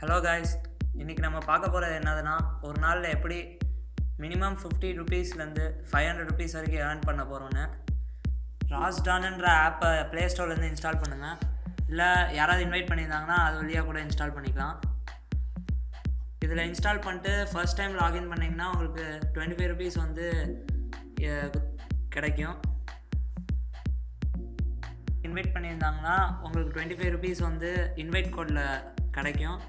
Hello guys, இன்றைக்கி நம்ம பார்க்க போகிறது என்னதுன்னா, ஒரு நாளில் எப்படி மினிமம் 50 ருபீஸ்லேருந்து 500 ருபீஸ் வரைக்கும் ஏர்ன் பண்ண போகிறோன்னு. dhanன்ற ஆப்பை ப்ளே ஸ்டோர்லேருந்து இன்ஸ்டால் பண்ணுங்கள். இல்லை யாராவது இன்வைட் பண்ணியிருந்தாங்கன்னா அது வழியாக கூட இன்ஸ்டால் பண்ணிக்கலாம். இதில் இன்ஸ்டால் பண்ணிட்டு ஃபர்ஸ்ட் டைம் லாகின் பண்ணிங்கன்னா உங்களுக்கு 25 ருபீஸ் வந்து கிடைக்கும். இன்வைட் பண்ணியிருந்தாங்கன்னா உங்களுக்கு 25 ருபீஸ் வந்து இன்வைட் கோடில் கிடைக்கும்.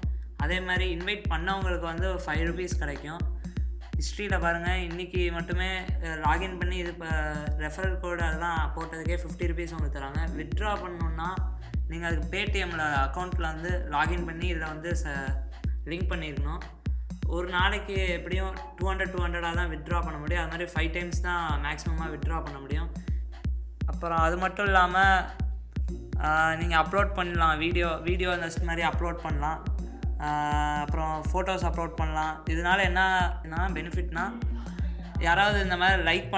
அதே மாதிரி இன்வைட் பண்ணவங்களுக்கு வந்து 5 ருபீஸ் கிடைக்கும். ஹிஸ்ட்ரியில் பாருங்கள், இன்றைக்கி மட்டுமே லாகின் பண்ணி இது இப்போ ரெஃபரல் கோடு அதெல்லாம் போட்டதுக்கே 50 ருபீஸ் உங்களுக்கு தராங்க. வித்ட்ரா பண்ணணுன்னா நீங்கள் அதுக்கு பேடிஎம்மில் அக்கௌண்ட்டில் வந்து லாகின் பண்ணி இதில் வந்து லிங்க் பண்ணியிருக்கணும். ஒரு நாளைக்கு எப்படியும் 200 தான் வித்ட்ரா பண்ண முடியும். அது மாதிரி 5 டைம்ஸ் தான் மேக்ஸிமமாக வித்ட்ரா பண்ண முடியும். அப்புறம் அது மட்டும் இல்லாமல் நீங்கள் அப்லோட் பண்ணலாம், வீடியோ இந்த மாதிரி அப்லோட் பண்ணலாம். அப்புறம் ஃபோட்டோஸ் அப்லோட் பண்ணலாம். இதனால் என்ன பெனிஃபிட்னா, யாராவது இந்த மாதிரி லைக்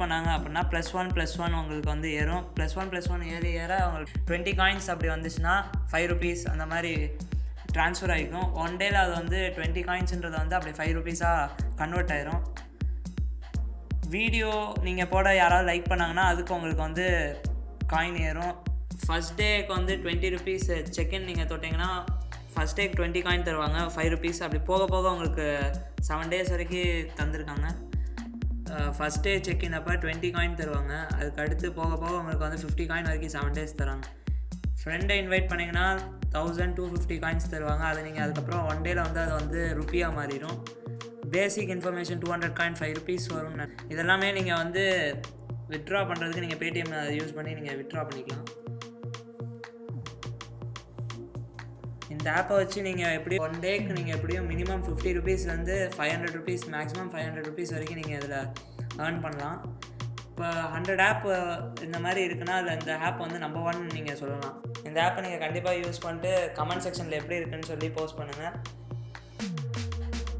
பண்ணாங்க அப்படின்னா +1 உங்களுக்கு வந்து ஏறும். +1 ஏற அவங்களுக்கு 20 காயின்ஸ் அப்படி வந்துச்சுன்னா 5 ருபீஸ் அந்த மாதிரி ட்ரான்ஸ்ஃபர் ஆகிக்கும். ஒன் டேயில் அது வந்து 20 காயின்ஸுன்றது வந்து அப்படி 5 ருபீஸாக கன்வெர்ட் ஆயிரும். வீடியோ நீங்கள் போட யாராவது லைக் பண்ணாங்கன்னா அதுக்கு உங்களுக்கு வந்து காயின் ஏறும். ஃபஸ்ட் டேக்கு வந்து 20 ருபீஸ் செக்இன் நீங்கள் தொட்டிங்கன்னா ஃபஸ்ட் டேக்கு 20 காயின் தருவாங்க, 5 ருபீஸ். அப்படி போக போக உங்களுக்கு 7 டேஸ் வரைக்கும் தந்துருக்காங்க. ஃபஸ்ட் டே செக்இன் அப்போ 20 காயின் தருவாங்க. அதுக்கு அடுத்து போக போக உங்களுக்கு வந்து 50 காயின் வரைக்கும் 7 டேஸ் தராங்க. ஃப்ரெண்டை இன்வைட் பண்ணிங்கன்னா 1250 காயின்ஸ் தருவாங்க. அது நீங்கள் அதுக்கப்புறம் ஒன் டேயில் வந்து அது வந்து ருப்பியாக மாறிடும். பேசிக் இன்ஃபர்மேஷன் 200 காயின் 5 ருபீஸ் வரும்னு. இதெல்லாமே நீங்கள் வந்து வித்ட்ரா பண்ணுறதுக்கு நீங்கள் பேடிஎம் யூஸ் பண்ணி நீங்கள் வித்ட்ரா பண்ணிக்கலாம். இந்த ஆப்பை வச்சு நீங்கள் எப்படி ஒன் டேக்கு நீங்கள் எப்படியும் மினிமம் 50 ருபீஸ்லேருந்து 500 ருபீஸ், மேக்ஸிமம் 500 ருபீஸ் வரைக்கும் நீங்கள் இதில் ஏர்ன் பண்ணலாம். இப்போ 100 ஆப் இந்த மாதிரி இருக்குன்னா அதில் இந்த ஆப் வந்து நம்பர் 1 நீங்கள் சொல்லலாம். இந்த ஆப்பை நீங்கள் கண்டிப்பாக யூஸ் பண்ணிட்டு கமெண்ட் செக்ஷனில் எப்படி இருக்குன்னு சொல்லி போஸ்ட் பண்ணுங்கள்.